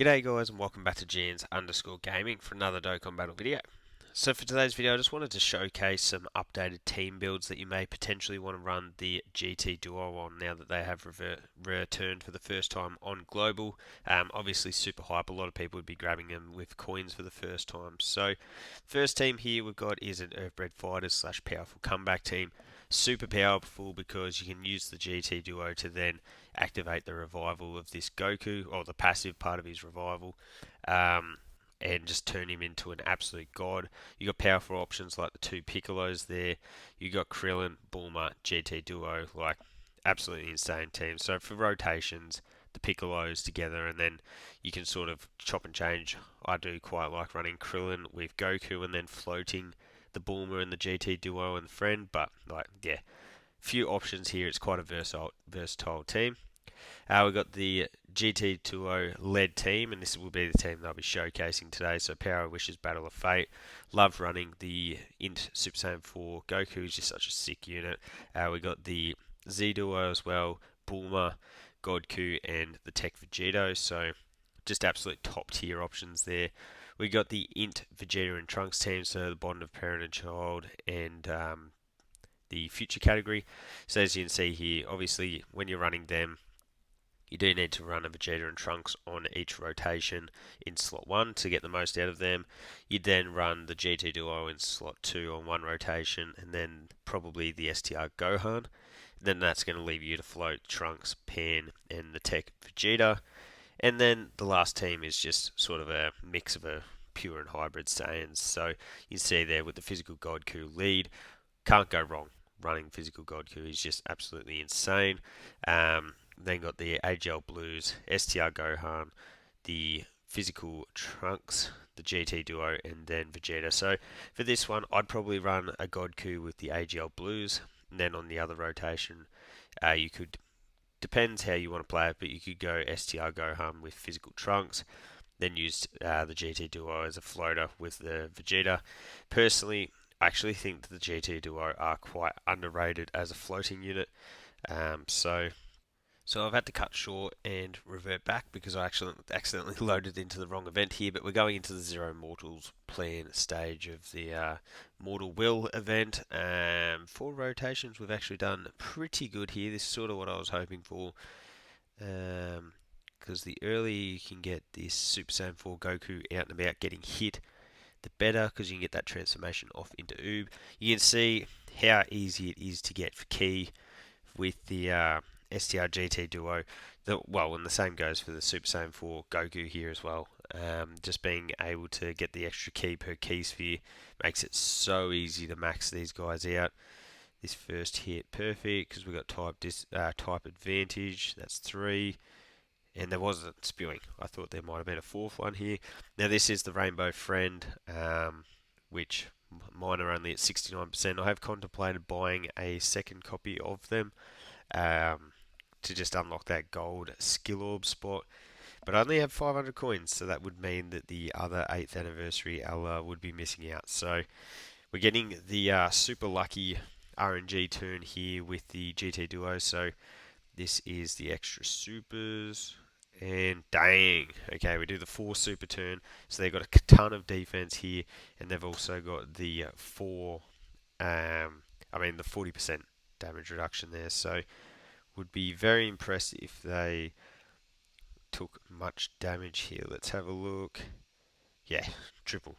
G'day guys and welcome back to Gans_Gaming for another Dokkan Battle video. So for today's video I just wanted to showcase some updated team builds that you may potentially want to run the GT Duo on now that they have returned for the first time on Global. Obviously super hype, a lot of people would be grabbing them with coins for the first time. So first team here we've got is an Earthbred Fighters / Powerful Comeback team. Super powerful because you can use the GT Duo to then activate the revival of this Goku, or the passive part of his revival, and just turn him into an absolute god. You got powerful options like the two Piccolos there. You got Krillin, Bulma, GT Duo, like absolutely insane team. So for rotations, the Piccolos together, and then you can sort of chop and change. I do quite like running Krillin with Goku and then floating the Bulma and the GT Duo and the friend, but like yeah, few options here. It's quite a versatile team. We've got the GT Duo led team, and this will be the team that I'll be showcasing today. So Power Wishes, Battle of Fate. Love running the Int Super Saiyan 4 Goku, is just such a sick unit. We got the Z Duo as well, Bulma, GOKU, and the Tech VEGETA. So just absolute top tier options there. We got the Int Vegeta and Trunks team, so the bond of parent and child, and the future category. So as you can see here, obviously when you're running them, you do need to run a Vegeta and Trunks on each rotation in slot 1 to get the most out of them. You'd then run the GT Duo in slot 2 on one rotation, and then probably the STR Gohan. Then that's going to leave you to float Trunks, Pan, and the Tech Vegeta. And then the last team is just sort of a mix of a pure and hybrid Saiyans. So you see there with the physical GOKU lead, can't go wrong. Running physical GOKU is just absolutely insane. Then got the AGL Blues, STR Gohan, the physical Trunks, the GT Duo, and then Vegeta. So for this one, I'd probably run a GOKU with the AGL Blues, and then on the other rotation, you could, depends how you want to play it, but you could go STR Gohan with physical Trunks, then use the GT Duo as a floater with the Vegeta. Personally, I actually think that the GT Duo are quite underrated as a floating unit. So I've had to cut short and revert back because I actually accidentally loaded into the wrong event here, but we're going into the Zero Mortals plan stage of the Mortal Will event. 4 rotations, we've actually done pretty good here. This is sort of what I was hoping for. Because the earlier you can get this Super Saiyan 4 Goku out and about getting hit, the better, because you can get that transformation off into Oob. You can see how easy it is to get for Ki with the STR GT Duo. And the same goes for the Super Saiyan 4 Goku here as well. Just being able to get the extra Ki per Ki sphere makes it so easy to max these guys out. This first hit perfect because we got type advantage. That's 3. And there wasn't spewing. I thought there might have been a 4th one here. Now this is the Rainbow Friend, which mine are only at 69%. I have contemplated buying a second copy of them to just unlock that gold skill orb spot. But I only have 500 coins, so that would mean that the other 8th anniversary Ella would be missing out. So we're getting the super lucky RNG turn here with the GT Duo. So this is the extra supers. And dang, okay, we do the 4 super turn. So they've got a ton of defense here, and they've also got the the 40% damage reduction there. So would be very impressed if they took much damage here. Let's have a look. Yeah, triple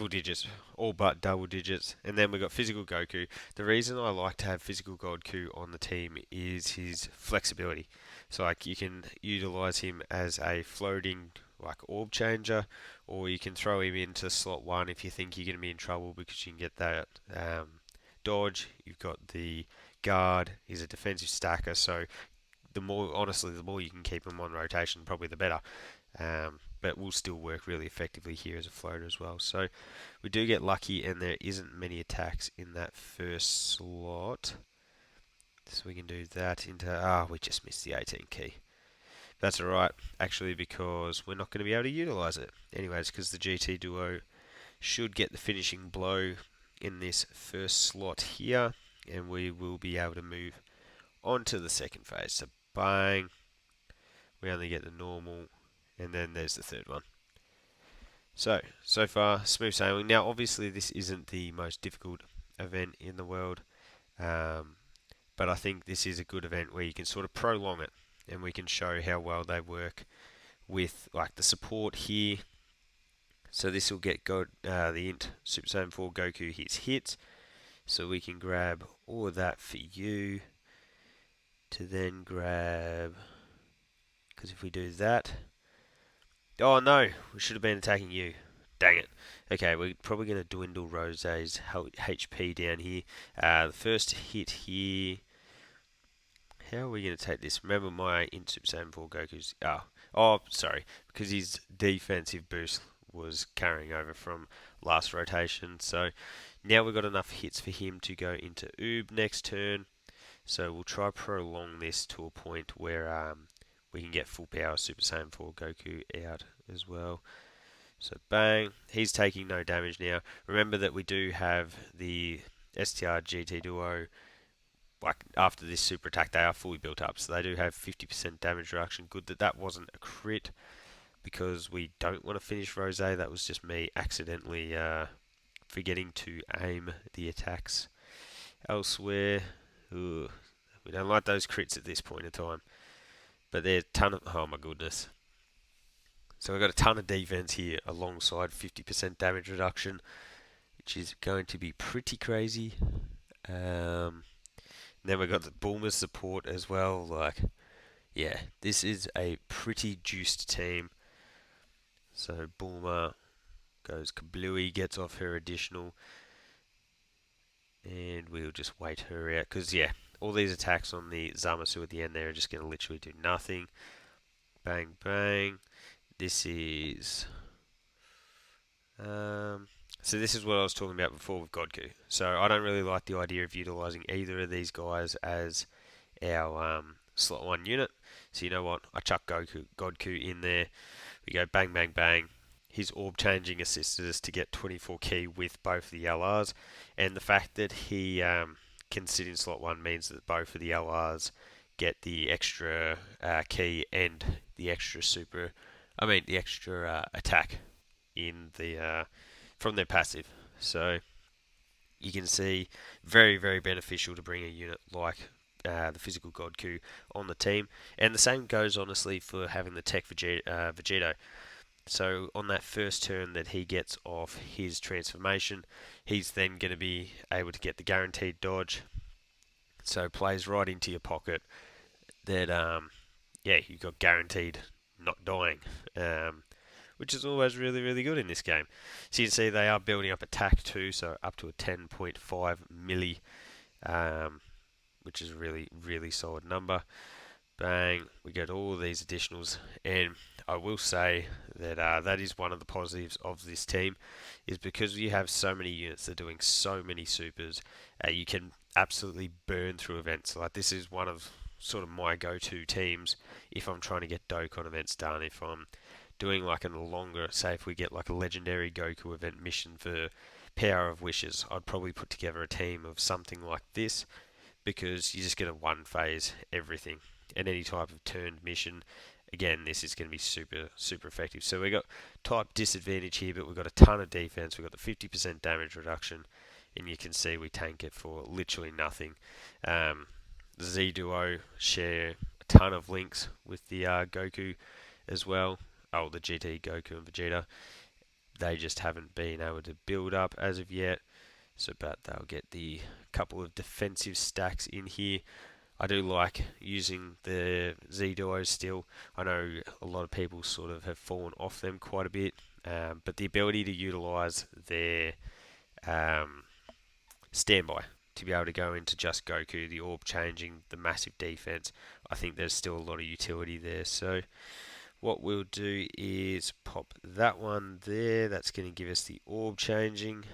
digits, all but double digits. And then we got physical Goku. The reason I like to have physical Goku on the team is his flexibility. So like you can utilize him as a floating like orb changer, or you can throw him into slot 1 if you think you're going to be in trouble because you can get that dodge. You've got the guard. He's a defensive stacker, so the more you can keep him on rotation, probably the better. But will still work really effectively here as a floater as well. So we do get lucky, and there isn't many attacks in that first slot. So we can do that into... we just missed the 18 key. That's alright, actually, because we're not going to be able to utilise it. Anyways, because the GT Duo should get the finishing blow in this first slot here, and we will be able to move on to the second phase. So bang, we only get the normal, and then there's the third one. So far, smooth sailing. Now, obviously, this isn't the most difficult event in the world, um, but I think this is a good event where you can sort of prolong it, and we can show how well they work with like the support here. So this will get the int Super Saiyan 4 Goku hits, so we can grab all of that for you to then grab, because if we do that, oh no, we should have been attacking you. Dang it. Okay, we're probably going to dwindle Rose's HP down here. The first hit here. How are we going to take this? Remember my int Super Saiyan 4 Goku's. Sorry. Because his defensive boost was carrying over from last rotation. So now we've got enough hits for him to go into Oob next turn. So we'll try prolong this to a point where we can get full power Super Saiyan 4 Goku out as well. So bang, he's taking no damage now. Remember that we do have the STR GT Duo. Like after this super attack, they are fully built up, so they do have 50% damage reduction. Good that that wasn't a crit, because we don't want to finish Rose. That was just me accidentally forgetting to aim the attacks elsewhere. Ugh. We don't like those crits at this point in time. But they're a ton of... Oh my goodness. So we've got a ton of defense here alongside 50% damage reduction, which is going to be pretty crazy. Then we've got the Bulma support as well. Like, yeah, this is a pretty juiced team. So Bulma goes kablooey, gets off her additional, and we'll just wait her out. Because, yeah, all these attacks on the Zamasu at the end there are just going to literally do nothing. Bang, bang. This is... so this is what I was talking about before with GOKU. So I don't really like the idea of utilising either of these guys as our slot 1 unit. So you know what? I chuck GOKU in there. We go bang, bang, bang. His orb changing assisted us to get 24 key with both the LRs. And the fact that he can sit in slot 1 means that both of the LRs get the extra key and the extra the extra attack in the from their passive. So you can see very, very beneficial to bring a unit like the physical GOKU on the team. And the same goes honestly for having the tech Vegeta. So on that first turn that he gets off his transformation, he's then going to be able to get the guaranteed dodge. So plays right into your pocket that yeah, you got guaranteed not dying. Which is always really, really good in this game. So you can see they are building up attack too, so up to a 10.5 milli, which is a really, really solid number. Bang, we get all these additionals, and I will say that that is one of the positives of this team, is because you have so many units that are doing so many supers, you can absolutely burn through events. Like this is one of sort of my go-to teams if I'm trying to get Dokkan events done, if I'm doing like a longer, say if we get like a legendary Goku event mission for Power of Wishes, I'd probably put together a team of something like this, because you just get a one phase everything, and any type of turned mission. Again, this is going to be super, super effective. So we got type disadvantage here, but we've got a ton of defense. We've got the 50% damage reduction, and you can see we tank it for literally nothing. The Z Duo share a ton of links with the Goku as well. Oh, the GT Goku and Vegeta. They just haven't been able to build up as of yet. So, but they'll get the couple of defensive stacks in here. I do like using the Z Duos still. I know a lot of people sort of have fallen off them quite a bit, but the ability to utilise their standby to be able to go into just Goku, the orb changing, the massive defense, I think there's still a lot of utility there. So what we'll do is pop that one there. That's going to give us the orb changing,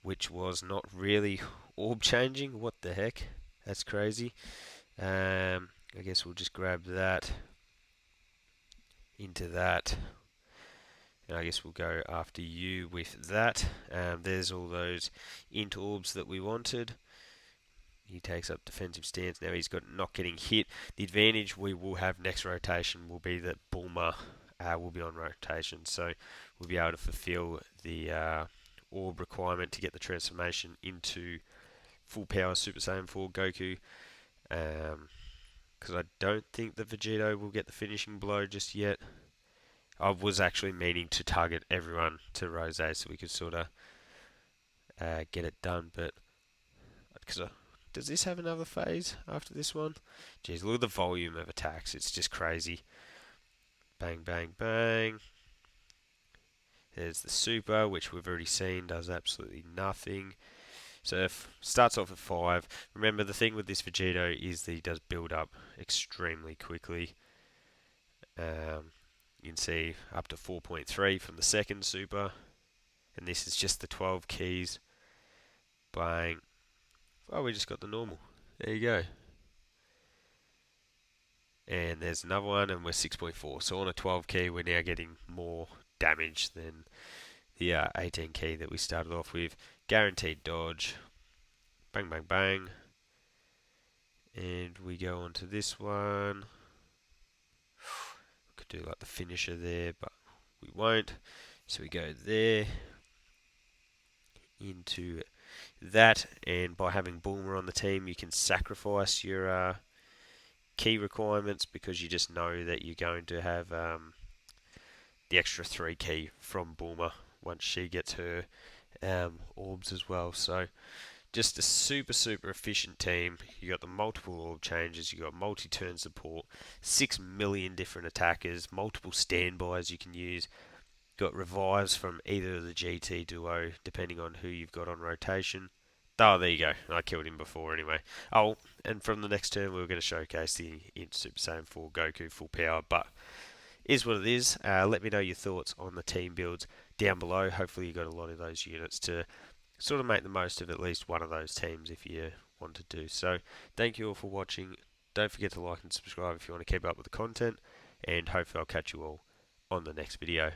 which was not really orb changing. What the heck? That's crazy. I guess we'll just grab that into that. And I guess we'll go after you with that. There's all those int orbs that we wanted. He takes up defensive stance. Now he's got not getting hit. The advantage we will have next rotation will be that Bulma will be on rotation, so we'll be able to fulfill the orb requirement to get the transformation into full power Super Saiyan 4 Goku. Because I don't think that Vegeta will get the finishing blow just yet. I was actually meaning to target everyone to Rose so we could sort of get it done, but because does this have another phase after this one? Jeez, look at the volume of attacks. It's just crazy. Bang, bang, bang. There's the super, which we've already seen, does absolutely nothing. So if starts off at 5. Remember, the thing with this Vegeta is that he does build up extremely quickly. You can see up to 4.3 from the second super. And this is just the 12 keys. Bang. Oh, we just got the normal. There you go. And there's another one, and we're 6.4. So on a 12 key, we're now getting more damage than the 18 key that we started off with. Guaranteed dodge. Bang, bang, bang. And we go on to this one. We could do like the finisher there, but we won't. So we go there into that, and by having Bulma on the team, you can sacrifice your key requirements because you just know that you're going to have the extra 3 key from Bulma once she gets her orbs as well. So just a super efficient team. You got the multiple orb changes, you got multi-turn support, 6 million different attackers, multiple standbys you can use. Got revives from either of the GT Duo, depending on who you've got on rotation. Oh, there you go. I killed him before anyway. Oh, and from the next turn, we were going to showcase the Super Saiyan 4 Goku full power, but is what it is. Let me know your thoughts on the team builds down below. Hopefully you got a lot of those units to sort of make the most of at least one of those teams if you want to do so. Thank you all for watching. Don't forget to like and subscribe if you want to keep up with the content, and hopefully I'll catch you all on the next video.